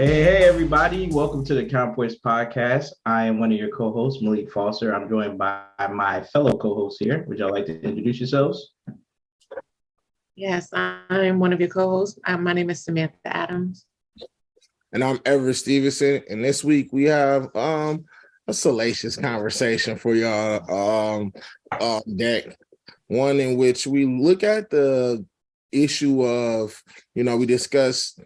Hey, everybody. Welcome to the Counterpoints Podcast. I am one of your co-hosts, Malik Foster. I'm joined by my fellow co-hosts here. Would y'all like to introduce yourselves? Yes, I'm one of your co-hosts. My name is Samantha Adams. And I'm Everett Stevenson. And this week we have a salacious conversation for y'all deck. One in which we look at the issue of, we discuss,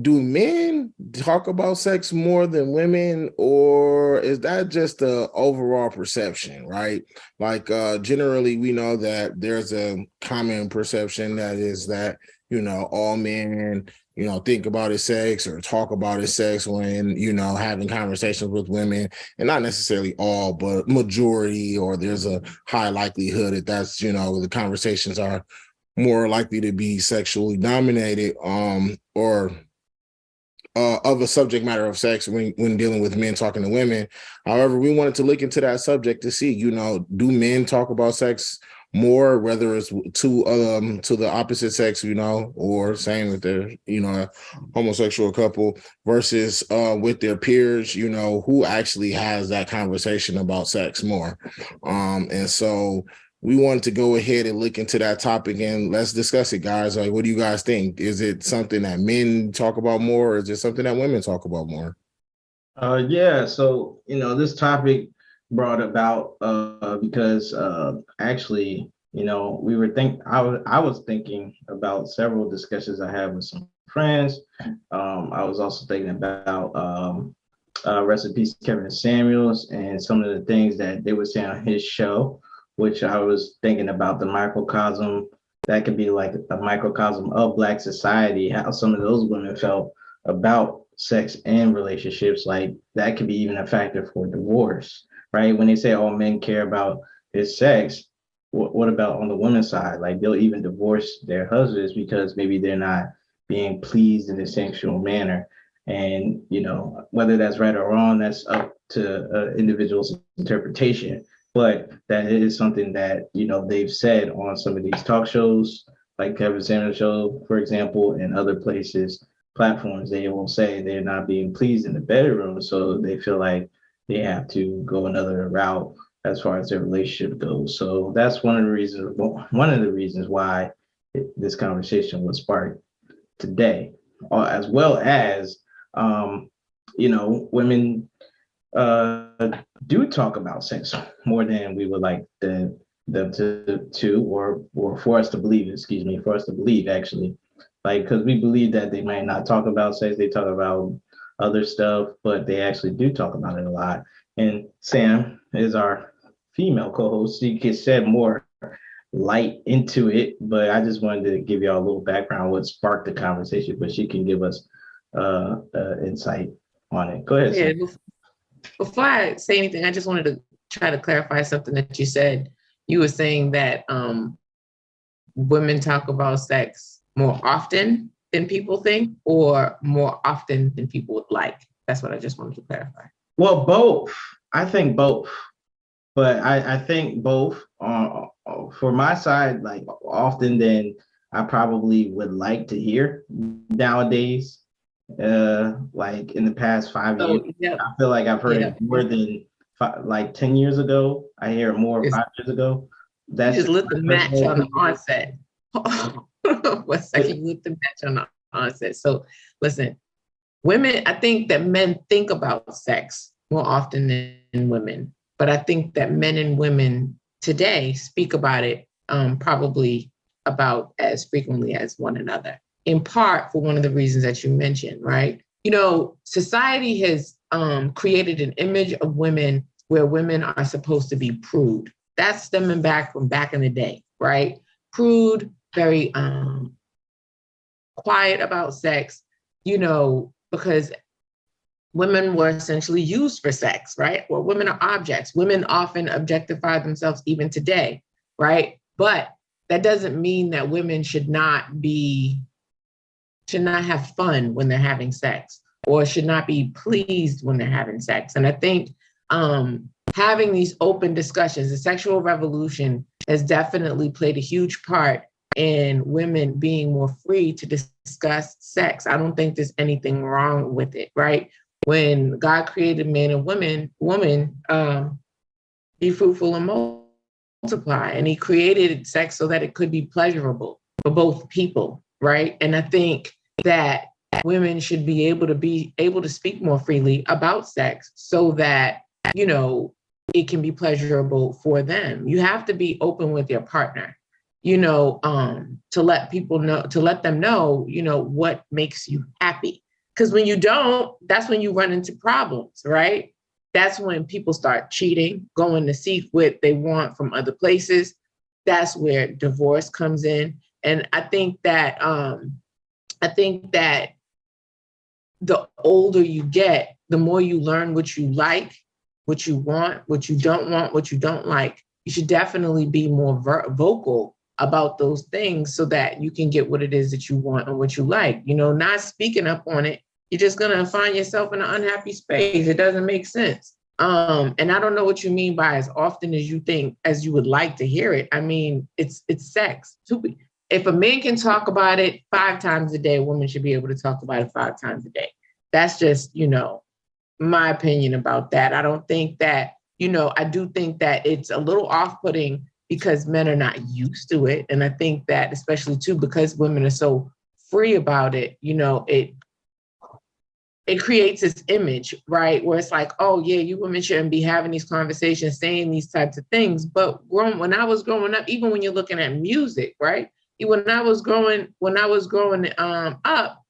do men talk about sex more than women, or is that just the overall perception, right? Like generally we know that there's a common perception that is that, all men, think about his sex or talk about his sex when, having conversations with women, and not necessarily all, but majority, or there's a high likelihood that that's, the conversations are more likely to be sexually dominated, or of a subject matter of sex when dealing with men talking to women. However, we wanted to look into that subject to see, do men talk about sex more, whether it's to the opposite sex, or same with their, homosexual couple versus with their peers, who actually has that conversation about sex more. And so we wanted to go ahead and look into that topic and let's discuss it, guys. Like, what do you guys think? Is it something that men talk about more, or is it something that women talk about more? Yeah, so this topic brought about because actually, I was thinking about several discussions I had with some friends. I was also thinking about rest in peace, Kevin Samuels, and some of the things that they were saying on his show, which I was thinking about the microcosm that could be like a microcosm of Black society, how some of those women felt about sex and relationships. Like that could be even a factor for divorce, right? When they say all men care about is sex, what about on the women's side? Like they'll even divorce their husbands because maybe they're not being pleased in a sexual manner. And whether that's right or wrong, that's up to individual's interpretation. But that is something that they've said on some of these talk shows, like Kevin Samuels show, for example, and other places, platforms. They will say they're not being pleased in the bedroom, so they feel like they have to go another route as far as their relationship goes. So that's one of the reasons why this conversation was sparked today, as well as women do talk about sex more than we would like them to or for us to believe actually, like, because we believe that they might not talk about sex, they talk about other stuff, but they actually do talk about it a lot. And Sam is our female co-host. She can shed more light into it, but I just wanted to give y'all a little background what sparked the conversation, but she can give us insight on it. Go ahead, Sam. Yeah, before I say anything, I just wanted to try to clarify something that you said. You were saying that women talk about sex more often than people think, or more often than people would like. That's what I just wanted to clarify. Well, both. I think both. But I think both for my side, like often than I probably would like to hear nowadays. Like in the past 5 years, Yep. I feel like I've heard it more than like 10 years ago. I hear it more 5 years ago. That's just lit the match on the onset. One second, you lit the match on the onset. So listen, women, I think that men think about sex more often than women, but I think that men and women today speak about it probably about as frequently as one another, in part for one of the reasons that you mentioned, right? Society has created an image of women where women are supposed to be prude. That's stemming back from back in the day, right? Prude, very quiet about sex, because women were essentially used for sex, right? Well, women are objects. Women often objectify themselves even today, right? But that doesn't mean that women should not have fun when they're having sex, or should not be pleased when they're having sex. And I think having these open discussions, the sexual revolution has definitely played a huge part and women being more free to discuss sex. I don't think there's anything wrong with it, right? When God created man and woman, be fruitful and multiply, and he created sex so that it could be pleasurable for both people, right? And I think that women should be able to speak more freely about sex so that, you know, it can be pleasurable for them. You have to be open with your partner, you know, to let people know, to let them know, you know, what makes you happy. Because when you don't, that's when you run into problems, right? That's when people start cheating, going to seek what they want from other places. That's where divorce comes in. And I think that the older you get, the more you learn what you like, what you want, what you don't like. You should definitely be more vocal about those things so that you can get what it is that you want and what you like. You know, not speaking up on it, you're just gonna find yourself in an unhappy space. It doesn't make sense. And I don't know what you mean by as often as you think, as you would like to hear it. I mean, it's sex. If a man can talk about it 5 times a day, a woman should be able to talk about it 5 times a day. That's just, you know, my opinion about that. I don't think that, you know, I do think that it's a little off-putting because men are not used to it. And I think that especially too, because women are so free about it, you know, it creates this image, right? Where it's like, oh yeah, you women shouldn't be having these conversations, saying these types of things. But when I was growing up, even when you're looking at music, right? When I was growing up,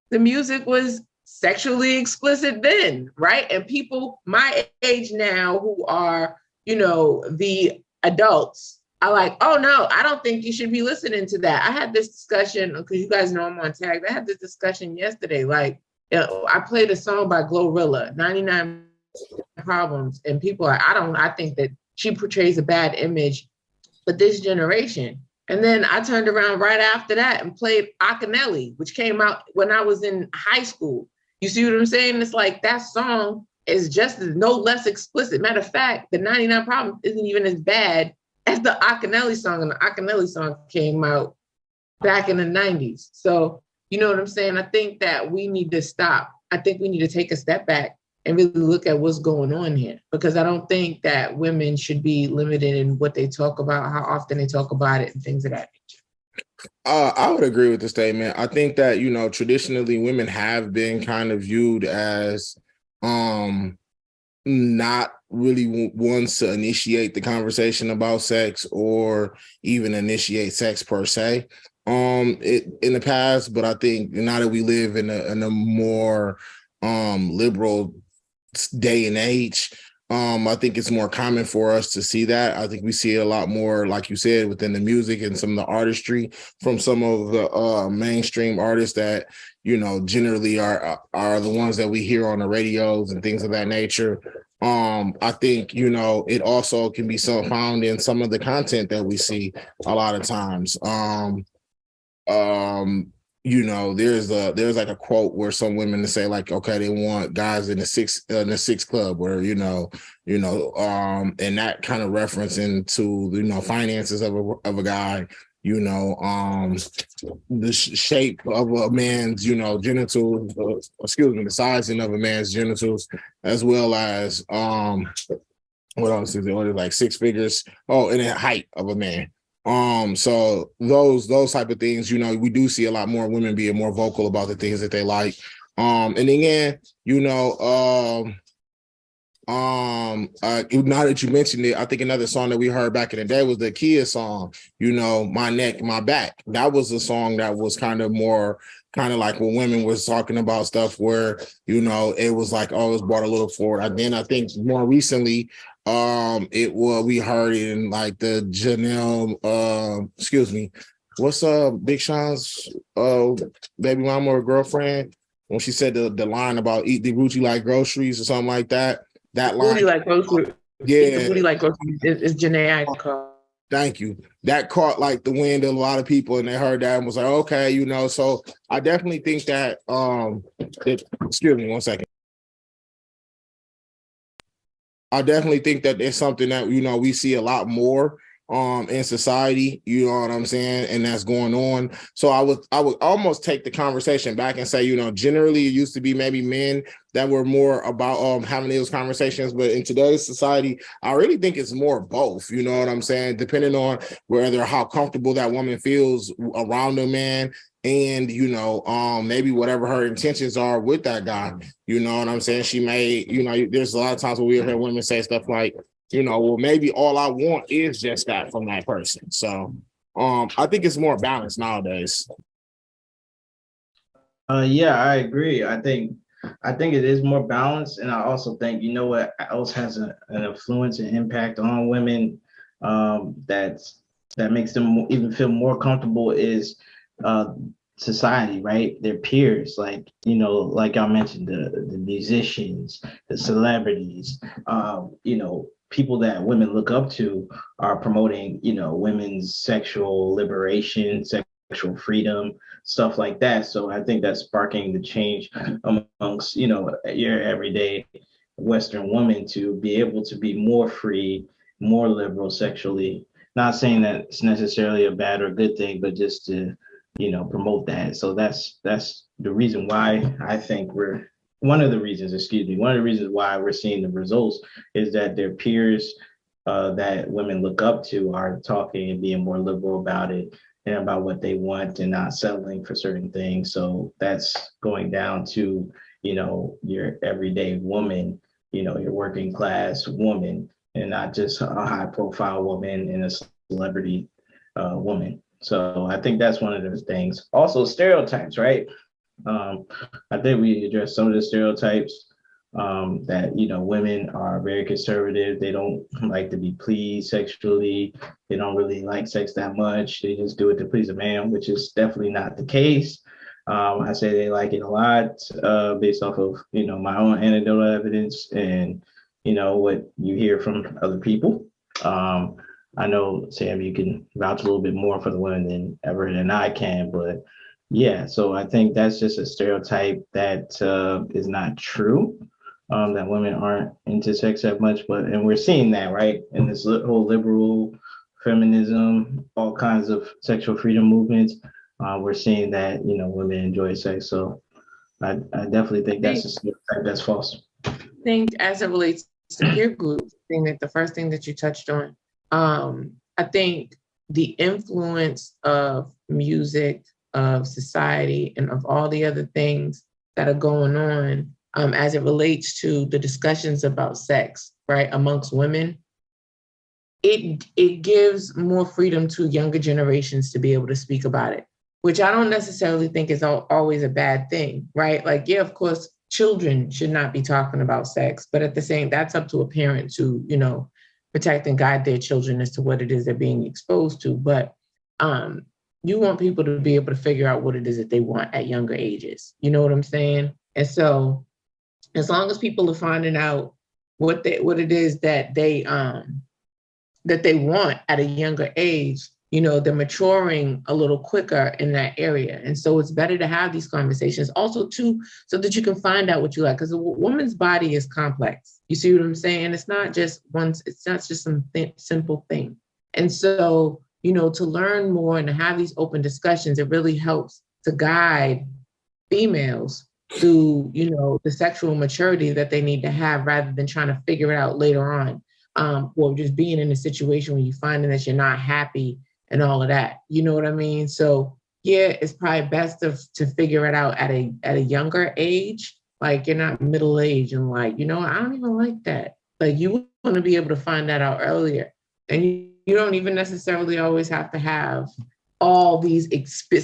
the music was sexually explicit then, right? And people my age now who are, you know, the adults are like, oh no, I don't think you should be listening to that. I had this discussion, because you guys know I'm on tag. I had this discussion yesterday. Like, you know, I played a song by Glorilla, 99 Problems, and people are, I think that she portrays a bad image for this generation. And then I turned around right after that and played Akinelli, which came out when I was in high school. You see what I'm saying? It's like that song is just no less explicit. Matter of fact, the 99 Problems isn't even as bad as the Akinelli song. And the Akinelli song came out back in the 90s. So, you know what I'm saying? I think that we need to stop. I think we need to take a step back and really look at what's going on here, because I don't think that women should be limited in what they talk about, how often they talk about it, and things of that nature. I would agree with the statement. I think that, you know, traditionally women have been kind of viewed as not really ones to initiate the conversation about sex or even initiate sex per se in the past. But I think now that we live in a more liberal day and age, I think it's more common for us to see that. I think we see it a lot more, like you said, within the music and some of the artistry from some of the mainstream artists that, you know, generally are the ones that we hear on the radios and things of that nature. I think, you know, it also can be found in some of the content that we see a lot of times. You know, there's like a quote where some women say like, okay, they want guys in the six club, where, you know, and that kind of referencing to, you know, finances of a guy, you know, the shape of a man's, you know, genitals, the sizing of a man's genitals, as well as what else is it? Like 6 figures. Oh, and the height of a man. So those type of things, you know, we do see a lot more women being more vocal about the things that they like. And again, you know, now that you mentioned it, I think another song that we heard back in the day was the Kia song, you know, My Neck, My Back. That was a song that was kind of like when women was talking about stuff where, you know, it was like, oh, it's brought a little forward. Then I think more recently, we heard it in like the Janelle, what's Big Sean's baby mama or girlfriend, when she said the line about eat the booty like groceries or something like that. That line, booty like groceries. Yeah, booty like groceries is Janae Icon. Thank you. That caught like the wind of a lot of people, and they heard that and was like, okay, you know. So I definitely think that excuse me one second. I definitely think that it's something that, you know, we see a lot more in society, you know what I'm saying, and that's going on. So I would almost take the conversation back and say, generally it used to be maybe men that were more about having those conversations, but in today's society, I really think it's more both, you know what I'm saying, depending on whether how comfortable that woman feels around a man, and maybe whatever her intentions are with that guy, you know what I'm saying. She may, there's a lot of times where we hear women say stuff like, well, maybe all I want is just that from that person. So I think it's more balanced nowadays. Yeah, I agree. I think it is more balanced, and I also think what else has an influence and impact on women, that makes them even feel more comfortable is society, right? Their peers, like like I mentioned, the musicians, the celebrities, people that women look up to are promoting, women's sexual liberation, sexual freedom, stuff like that. So I think that's sparking the change amongst, your everyday Western woman to be able to be more free, more liberal sexually. Not saying that it's necessarily a bad or good thing, but just to, promote that. So that's the reason why I think one of the reasons, one of the reasons why we're seeing the results is that their peers that women look up to are talking and being more liberal about it and about what they want and not settling for certain things. So that's going down to, your everyday woman, your working class woman, and not just a high profile woman and a celebrity woman. So I think that's one of those things. Also, stereotypes, right? I think we addressed some of the stereotypes that women are very conservative. They don't like to be pleased sexually. They don't really like sex that much. They just do it to please a man, which is definitely not the case. I say they like it a lot based off of my own anecdotal evidence and what you hear from other people. I know, Sam, you can vouch a little bit more for the women than I can, but yeah, so I think that's just a stereotype that is not true. That women aren't into sex that much, and we're seeing that, right, in this whole liberal feminism, all kinds of sexual freedom movements. We're seeing that women enjoy sex, so I definitely think that's a stereotype that's false. I think as it relates to peer groups, I think that the first thing that you touched on, I think the influence of music, of society, and of all the other things that are going on as it relates to the discussions about sex, right, amongst women, it gives more freedom to younger generations to be able to speak about it, which I don't necessarily think is always a bad thing, right? Like, yeah, of course, children should not be talking about sex, but at the same, that's up to a parent to, protect and guide their children as to what it is they're being exposed to. But you want people to be able to figure out what it is that they want at younger ages. You know what I'm saying? And so as long as people are finding out what it is that they want at a younger age, they're maturing a little quicker in that area. And so it's better to have these conversations also too, so that you can find out what you like. Because a woman's body is complex. You see what I'm saying? It's not just some simple thing. And so, to learn more and to have these open discussions, it really helps to guide females through, the sexual maturity that they need to have, rather than trying to figure it out later on. Or just being in a situation where you're finding that you're not happy and all of that. You know what I mean? So yeah, it's probably best to figure it out at a younger age. Like, you're not middle age and like, I don't even like that. Like, you want to be able to find that out earlier. And you don't even necessarily always have to have all these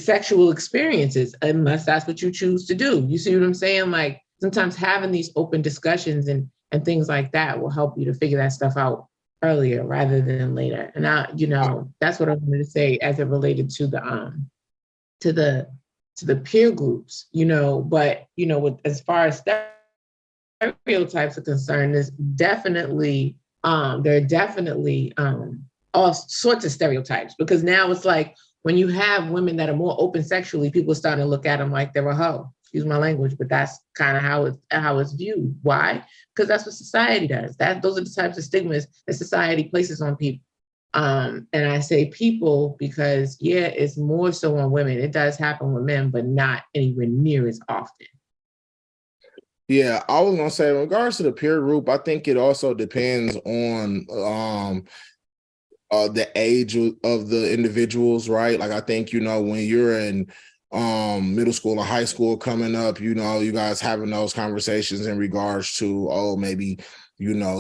sexual experiences unless that's what you choose to do. You see what I'm saying? Like, sometimes having these open discussions and things like that will help you to figure that stuff out earlier rather than later. And that's what I wanted to say as it related to the peer groups, but as far as stereotypes are concerned, there's definitely there are definitely all sorts of stereotypes, because now it's like when you have women that are more open sexually, people are starting to look at them like they're a hoe. Excuse my language, but that's kind of how it's viewed. Why? Because that's what society does. Those are the types of stigmas that society places on people. And I say people because, yeah, it's more so on women. It does happen with men, but not anywhere near as often. Yeah, I was gonna say in regards to the peer group, I think it also depends on the age of the individuals, right? Like I think, when you're in middle school or high school coming up, you guys having those conversations in regards to, oh, maybe,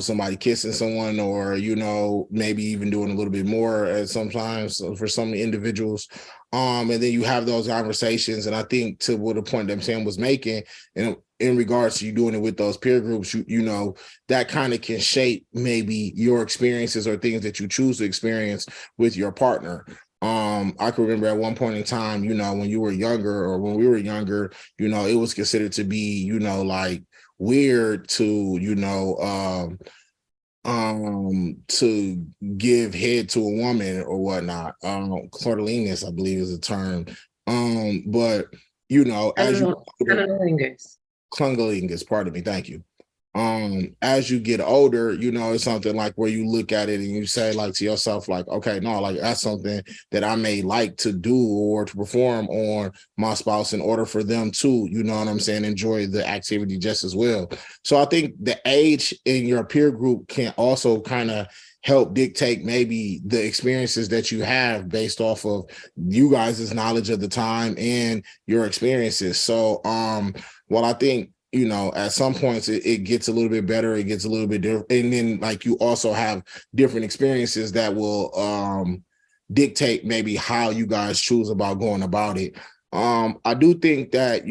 somebody kissing someone, or, maybe even doing a little bit more at sometimes for some individuals. And then you have those conversations. And I think to what the point that Sam was making, and in regards to you doing it with those peer groups, that kind of can shape maybe your experiences or things that you choose to experience with your partner. I can remember at one point in time, when you were younger, or when we were younger, it was considered to be, like weird to, to give head to a woman or whatnot. Clordeliness, I believe, is a term. But as you Clungalingus, pardon me, thank you. As you get older, it's something like where you look at it and you say like to yourself, like, okay, no, like that's something that I may like to do or to perform on my spouse in order for them to, enjoy the activity just as well. So I think the age in your peer group can also kind of help dictate maybe the experiences that you have based off of you guys' knowledge of the time and your experiences. So while I think, at some points it gets a little bit better, it gets a little bit different. And then like you also have different experiences that will dictate maybe how you guys choose about going about it. I do think that,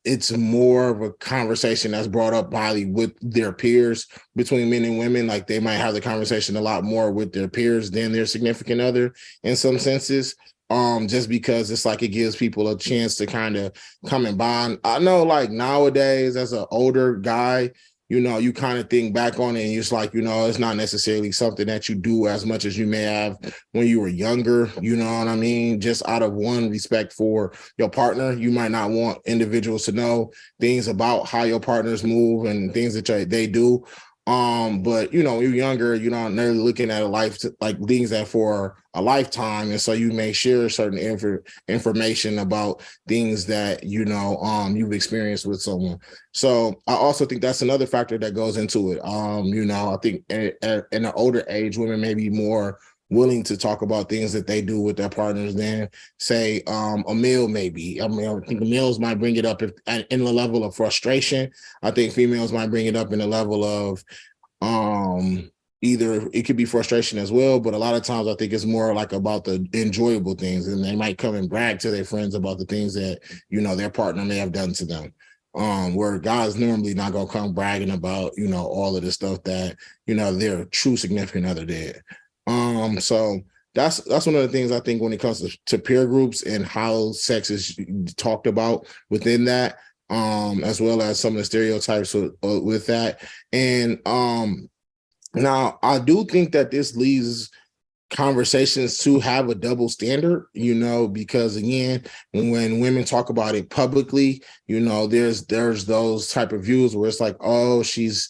it's more of a conversation that's brought up highly with their peers between men and women. Like they might have the conversation a lot more with their peers than their significant other in some senses. Just because it's like it gives people a chance to kind of come and bond. I know like nowadays as an older guy, you kind of think back on it and it's like, it's not necessarily something that you do as much as you may have when you were younger, you know what I mean? Just out of one respect for your partner, you might not want individuals to know things about how your partners move and things that they do. But when you're younger, they're looking at a life like things that for a lifetime, and so you may share certain information about things that you've experienced with someone. So I also think that's another factor that goes into it. I think in an older age, women may be more willing to talk about things that they do with their partners than say a male maybe. I think males might bring it up in the level of frustration. I think females might bring it up in the level of either it could be frustration as well, but a lot of times I think it's more like about the enjoyable things, and they might come and brag to their friends about the things that their partner may have done to them. Where guys normally not gonna come bragging about all of the stuff that their true significant other did. So that's one of the things I think when it comes to peer groups and how sex is talked about within that, as well as some of the stereotypes with that. And now I do think that this leads conversations to have a double standard, because again, when women talk about it publicly, there's those type of views where it's like, oh, she's,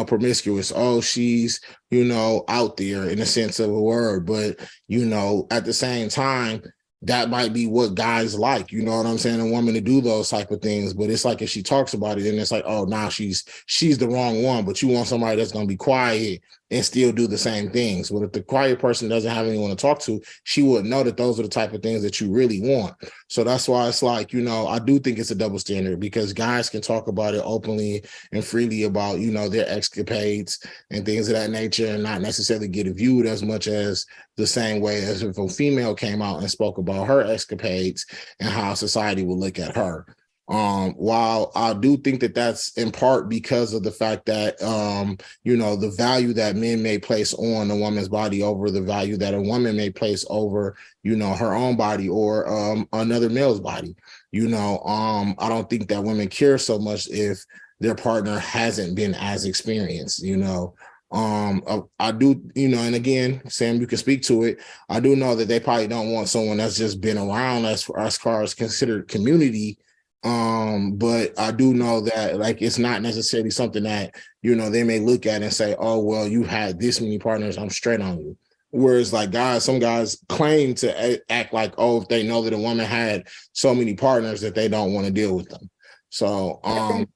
promiscuous. Oh, she's, out there in the sense of a word. But, at the same time, that might be what guys like, you know what I'm saying? A woman to do those type of things. But it's like if she talks about it, and it's like, oh, now she's the wrong one. But you want somebody that's going to be quiet and still do the same things. But if the quiet person doesn't have anyone to talk to, she wouldn't know that those are the type of things that you really want. So that's why it's like, I do think it's a double standard, because guys can talk about it openly and freely about, their escapades and things of that nature, and not necessarily get viewed as much as the same way as if a female came out and spoke about her escapades and how society would look at her. While I do think that that's in part because of the fact that, the value that men may place on a woman's body over the value that a woman may place over, her own body or another male's body. I don't think that women care so much if their partner hasn't been as experienced, I do, and again, Sam, you can speak to it. I do know that they probably don't want someone that's just been around as far as considered community. But I do know that like it's not necessarily something that they may look at and say, oh, well, you had this many partners, I'm straight on you. Whereas like some guys claim to act like, oh, if they know that a woman had so many partners that they don't want to deal with them. So I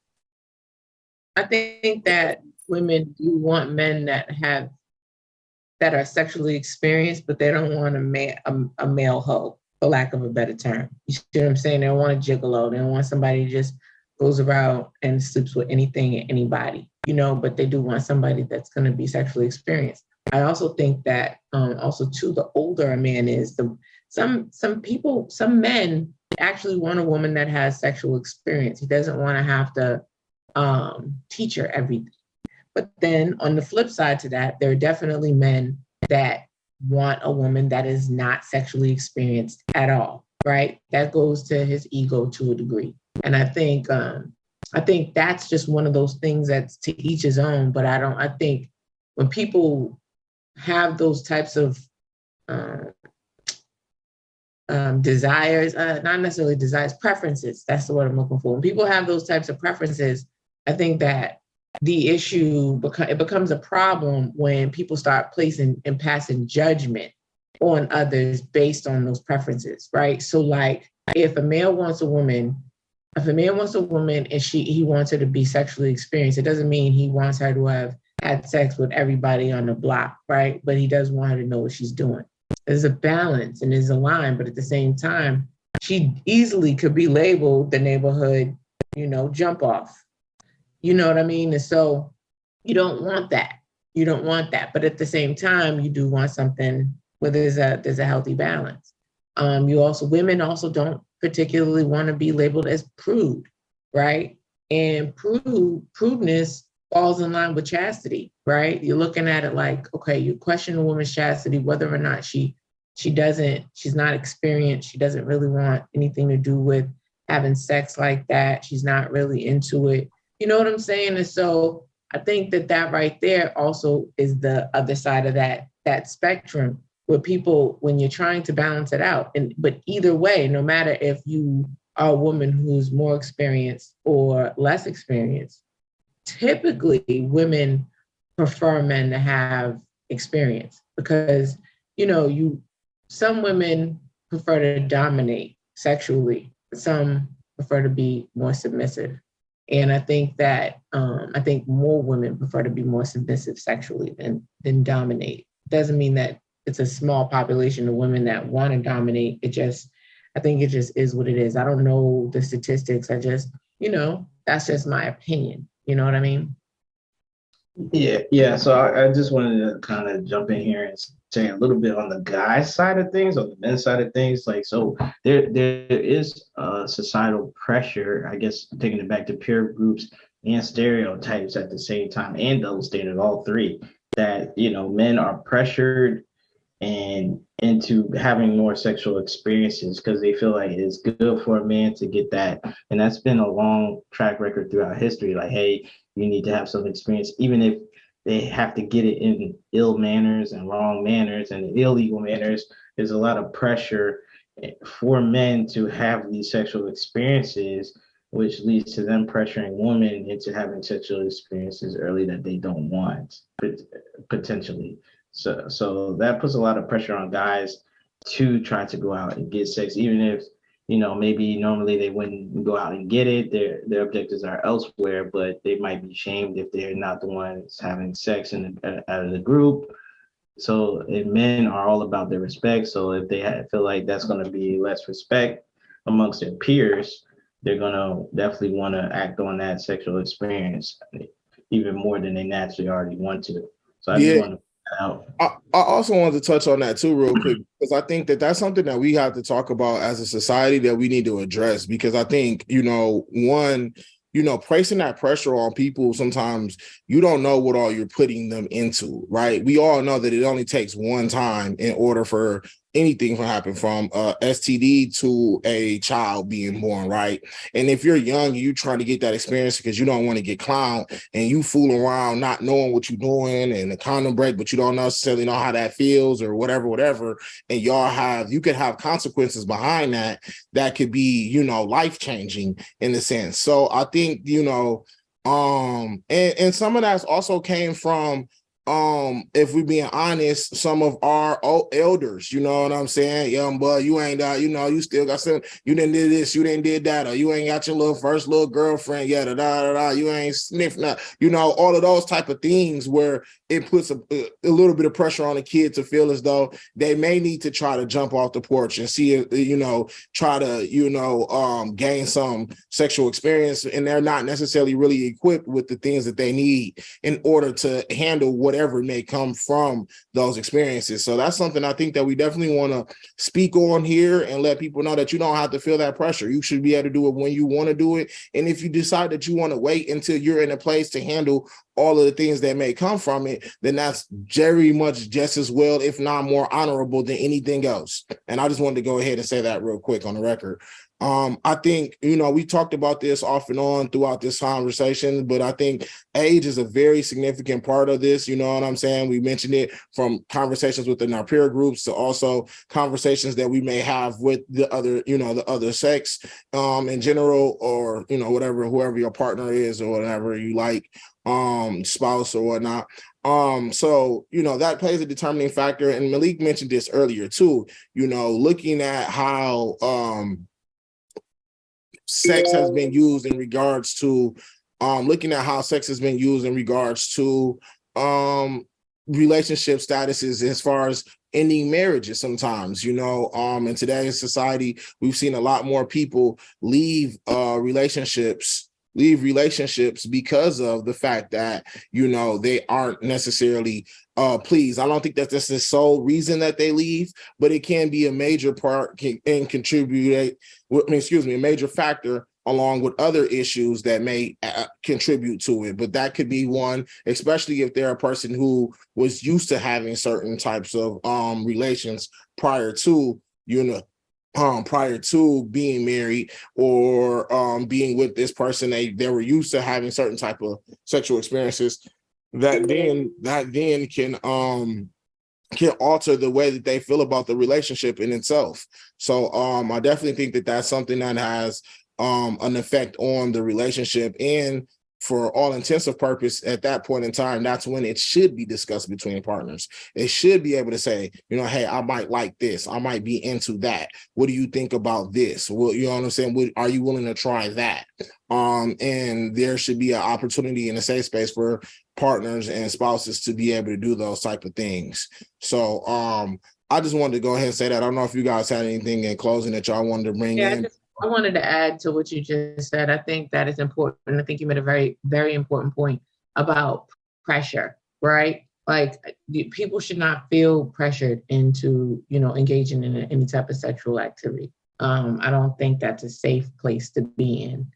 think that women do want men that are sexually experienced, but they don't want a male hoe, for lack of a better term. You see what I'm saying? They don't want a gigolo. They don't want somebody who just goes around and sleeps with anything and anybody, but they do want somebody that's going to be sexually experienced. I also think that also too, the older a man is, some men actually want a woman that has sexual experience. He doesn't want to have to teach her everything. But then on the flip side to that, there are definitely men that want a woman that is not sexually experienced at all, right? That goes to his ego to a degree. And I think that's just one of those things that's to each his own. But I think when people have those types of desires, not necessarily desires, preferences, that's the word I'm looking for. When people have those types of preferences, I think that the issue becomes a problem when people start placing and passing judgment on others based on those preferences, right? So like if a man wants a woman and he wants her to be sexually experienced, it doesn't mean he wants her to have had sex with everybody on the block, right? But he does want her to know what she's doing. There's a balance and there's a line, but at the same time, she easily could be labeled the neighborhood, jump off. You know what I mean? And so you don't want that. You don't want that. But at the same time, you do want something where there's a healthy balance. Women also don't particularly want to be labeled as prude, right? And prudeness falls in line with chastity, right? You're looking at it like, okay, you question a woman's chastity, whether or not she's not experienced, she doesn't really want anything to do with having sex like that. She's not really into it. You know what I'm saying? And so I think that right there also is the other side of that spectrum where people, when you're trying to balance it out, but either way, no matter if you are a woman who's more experienced or less experienced, typically women prefer men to have experience because, some women prefer to dominate sexually, some prefer to be more submissive. And I think that more women prefer to be more submissive sexually than dominate. Doesn't mean that it's a small population of women that want to dominate. I think it just is what it is. I don't know the statistics. That's just my opinion. You know what I mean? Yeah. So I just wanted to kind of jump in here and say a little bit on the guy side of things, on the men's side of things. Like, so there is societal pressure, I guess, taking it back to peer groups and stereotypes at the same time, and double standard, all three, that, men are pressured and into having more sexual experiences because they feel like it's good for a man to get that. And that's been a long track record throughout history. Like, hey, you need to have some experience, even if they have to get it in ill manners and wrong manners and illegal manners. There's a lot of pressure for men to have these sexual experiences, which leads to them pressuring women into having sexual experiences early that they don't want, potentially. So that puts a lot of pressure on guys to try to go out and get sex, even if, maybe normally they wouldn't go out and get it. Their objectives are elsewhere, but they might be shamed if they're not the ones having sex out of the group. So men are all about their respect. So if they feel like that's going to be less respect amongst their peers, they're going to definitely want to act on that sexual experience even more than they naturally already want to. So I just want to out. I also wanted to touch on that too real quick, because I think that that's something that we have to talk about as a society that we need to address, because I think, placing that pressure on people, sometimes you don't know what all you're putting them into, right? We all know that it only takes one time in order for anything from happen, from STD to a child being born, right? And if you're young, you trying to get that experience because you don't want to get clowned and you fool around not knowing what you're doing and the condom break, but you don't necessarily know how that feels or whatever. And you could have consequences behind that could be, life-changing in a sense. So I think, and some of that also came from if we being honest, some of our elders, you know what I'm saying? Young boy, you ain't you still got some, you didn't did this, you didn't did that, or you ain't got your first little girlfriend yet, you ain't sniffing that, all of those type of things where it puts a little bit of pressure on a kid to feel as though they may need to try to jump off the porch and see, try to, gain some sexual experience, and they're not necessarily really equipped with the things that they need in order to handle whatever may come from those experiences. So that's something I think that we definitely want to speak on here and let people know that you don't have to feel that pressure. You should be able to do it when you want to do it. And if you decide that you want to wait until you're in a place to handle all of the things that may come from it, then that's very much just as well, if not more honorable than anything else. And I just wanted to go ahead and say that real quick on the record. I think, we talked about this off and on throughout this conversation, but I think age is a very significant part of this. You know what I'm saying? We mentioned it from conversations within our peer groups to also conversations that we may have with the other, the other sex in general, or, whoever your partner is or whatever you like, spouse or whatnot. So, that plays a determining factor. And Malik mentioned this earlier too, looking at how, sex has been used in regards to relationship statuses as far as ending marriages sometimes, in today's society, we've seen a lot more people leave relationships because of the fact that, they aren't necessarily pleased. I don't think that that's the sole reason that they leave, but it can be a major part and contribute, a major factor along with other issues that may contribute to it. But that could be one, especially if they're a person who was used to having certain types of relations prior to, prior to being married or being with this person. They were used to having certain type of sexual experiences that then can alter the way that they feel about the relationship in itself. So I definitely think that that's something that has an effect on the relationship. And for all intensive purpose, at that point in time, that's when it should be discussed between partners. It should be able to say, hey, I might like this. I might be into that. What do you think about this? Well, you know what I'm saying? Are you willing to try that? And there should be an opportunity in a safe space for partners and spouses to be able to do those type of things. So I just wanted to go ahead and say that. I don't know if you guys had anything in closing that y'all wanted to bring in. I wanted to add to what you just said. I think that is important. I think you made a very, very important point about pressure, right? Like people should not feel pressured into, engaging in any type of sexual activity. I don't think that's a safe place to be in.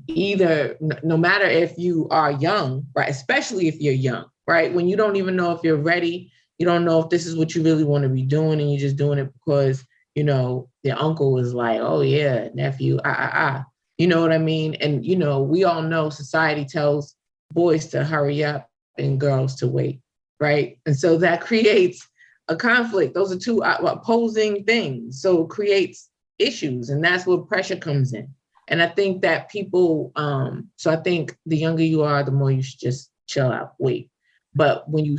Either, no matter if you are young, right? Especially if you're young, right? When you don't even know if you're ready, you don't know if this is what you really want to be doing, and you're just doing it because their uncle was like, oh yeah, nephew, you know what I mean? And, we all know society tells boys to hurry up and girls to wait, right? And so that creates a conflict. Those are two opposing things. So it creates issues, and that's where pressure comes in. And I think that people, so I think the younger you are, the more you should just chill out, wait. But when you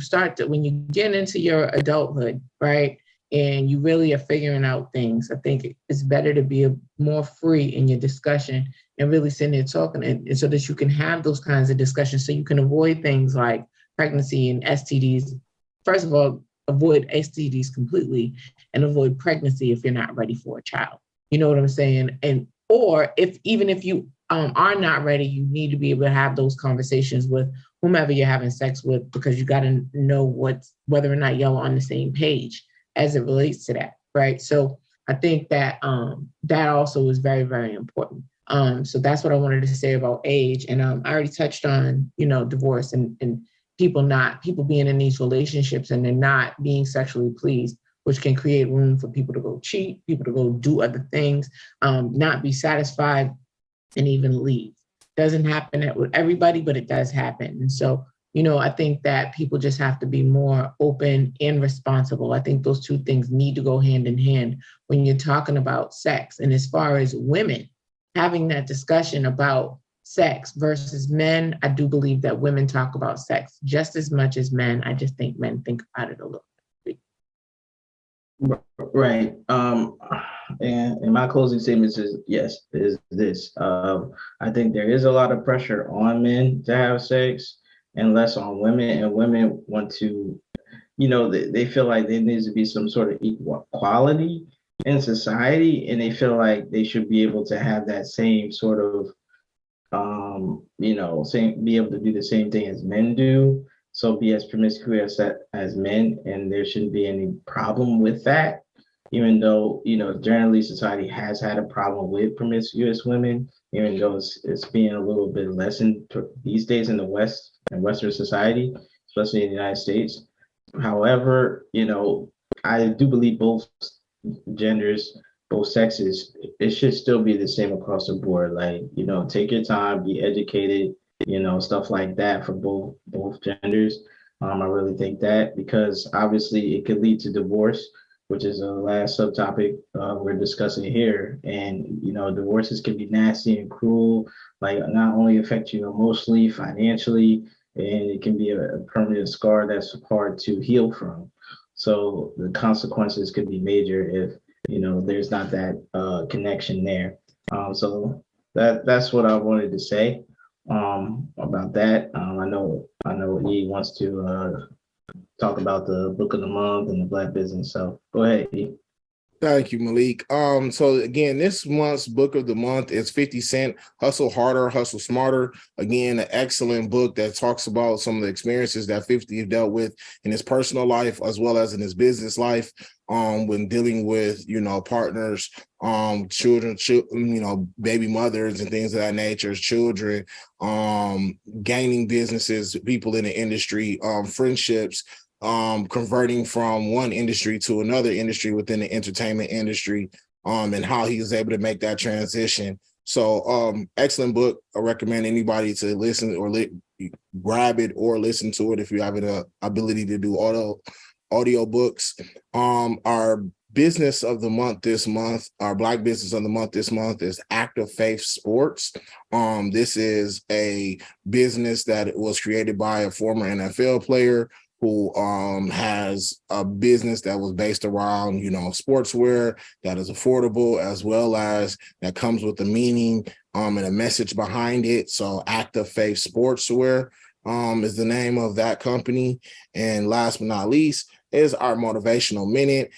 get into your adulthood, right? And you really are figuring out things, I think it's better to be more free in your discussion and really sitting there talking, and so that you can have those kinds of discussions, so you can avoid things like pregnancy and STDs. First of all, avoid STDs completely and avoid pregnancy if you're not ready for a child. You know what I'm saying? And or even if you are not ready, you need to be able to have those conversations with whomever you're having sex with, because you got to know whether or not y'all are on the same page as it relates to that, right? So I think that that also is very, very important. So that's what I wanted to say about age. And I already touched on, divorce and people being in these relationships and they're not being sexually pleased, which can create room for people to go cheat, people to go do other things, not be satisfied, and even leave. Doesn't happen with everybody, but it does happen. And so, I think that people just have to be more open and responsible. I think those two things need to go hand in hand when you're talking about sex. And as far as women, having that discussion about sex versus men, I do believe that women talk about sex just as much as men. I just think men think about it a little bit. Right. And my closing statements is yes, is this. I think there is a lot of pressure on men to have sex and less on women. And women want to, they feel like there needs to be some sort of equality in society, and they feel like they should be able to have that same sort of same be able to do the same thing as men do. So be as promiscuous as men, and there shouldn't be any problem with that. Even though, generally society has had a problem with promiscuous women, even though it's being a little bit lessened these days in the West and Western society, especially in the United States. However, I do believe both genders, both sexes, it should still be the same across the board. Like, take your time, be educated, stuff like that for both genders. I really think that because obviously it could lead to divorce, which is the last subtopic we're discussing here. And divorces can be nasty and cruel, like not only affect you emotionally, financially, and it can be a permanent scar that's hard to heal from. So the consequences could be major if there's not that connection there. So that's what I wanted to say about that. I know E wants to talk about the book of the month and the Black business. So go ahead, E. Thank you, Malik. So again, this month's book of the month is 50 Cent, Hustle Harder, Hustle Smarter. Again, an excellent book that talks about some of the experiences that 50 dealt with in his personal life as well as in his business life, when dealing with, partners, children, baby mothers and things of that nature, children, gaining businesses, people in the industry, friendships, converting from one industry to another industry within the entertainment industry, and how he was able to make that transition. So excellent book. I recommend anybody to listen or grab it or listen to it if you have the ability to do audio books. Our business of the month this month, our Black business of the month this month is Active Faith Sports. This is a business that was created by a former NFL player who has a business that was based around, sportswear that is affordable, as well as that comes with a meaning and a message behind it. So Active Faith Sportswear is the name of that company. And last but not least is our motivational minute.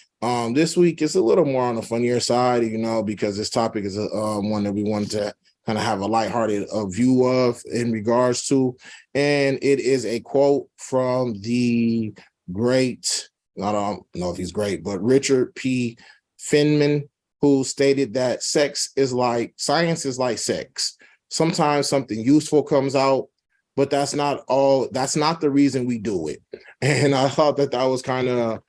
This week is a little more on the funnier side, because this topic is one that we wanted to kind of have a lighthearted view of in regards to. And it is a quote from the great, I don't know if he's great, but Richard P. Feynman, who stated that science is like sex. Sometimes something useful comes out, but that's not the reason we do it. And I thought that was kind of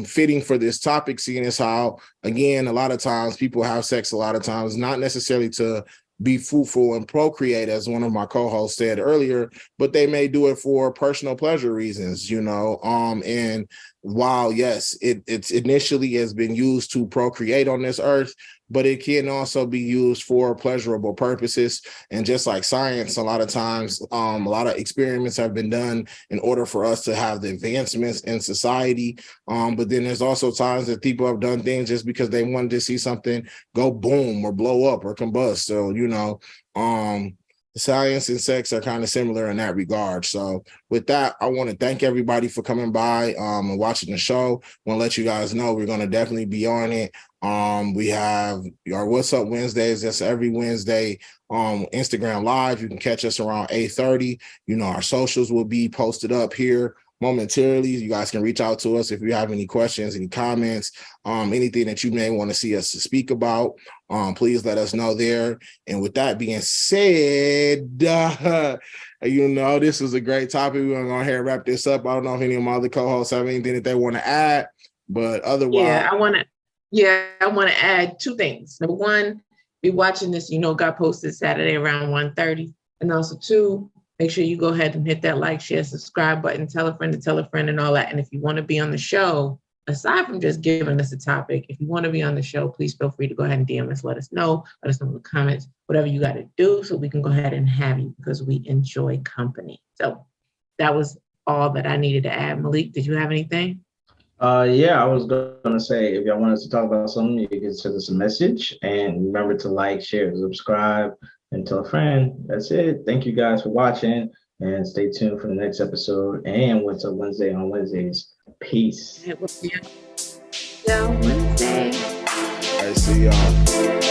fitting for this topic, seeing as how, again, a lot of times people have sex a lot of times, not necessarily to be fruitful and procreate, as one of my co-hosts said earlier, but they may do it for personal pleasure reasons, and while yes, it's initially has been used to procreate on this earth, but it can also be used for pleasurable purposes. And just like science, a lot of times, a lot of experiments have been done in order for us to have the advancements in society. But then there's also times that people have done things just because they wanted to see something go boom or blow up or combust. So, science and sex are kind of similar in that regard. So with that, I want to thank everybody for coming by and watching the show. I want to let you guys know we're going to definitely be on it. We have our What's Up Wednesdays. That's every Wednesday on Instagram Live. You can catch us around 8:30. Our socials will be posted up here momentarily. You guys can reach out to us if you have any questions, any comments, anything that you may want to see us to speak about. Please let us know there. And with that being said, this is a great topic. We're going to go ahead and wrap this up. I don't know if any of my other co-hosts have anything that they want to add, but otherwise. I want to add two things. Number one, be watching this, got posted Saturday around 1:30. And also two, make sure you go ahead and hit that like, share, subscribe button, tell a friend and all that. And if you want to be on the show, aside from just giving us a topic, if you want to be on the show, please feel free to go ahead and DM us. Let us know. Let us know in the comments, whatever you got to do so we can go ahead and have you, because we enjoy company. So that was all that I needed to add. Malik, did you have anything? Yeah, I was gonna say, if y'all want us to talk about something, you can send us a message, and remember to like, share, subscribe, and tell a friend. That's it. Thank you guys for watching, and stay tuned for the next episode and What's Up Wednesday on Wednesdays. Peace. Wednesday. I see y'all.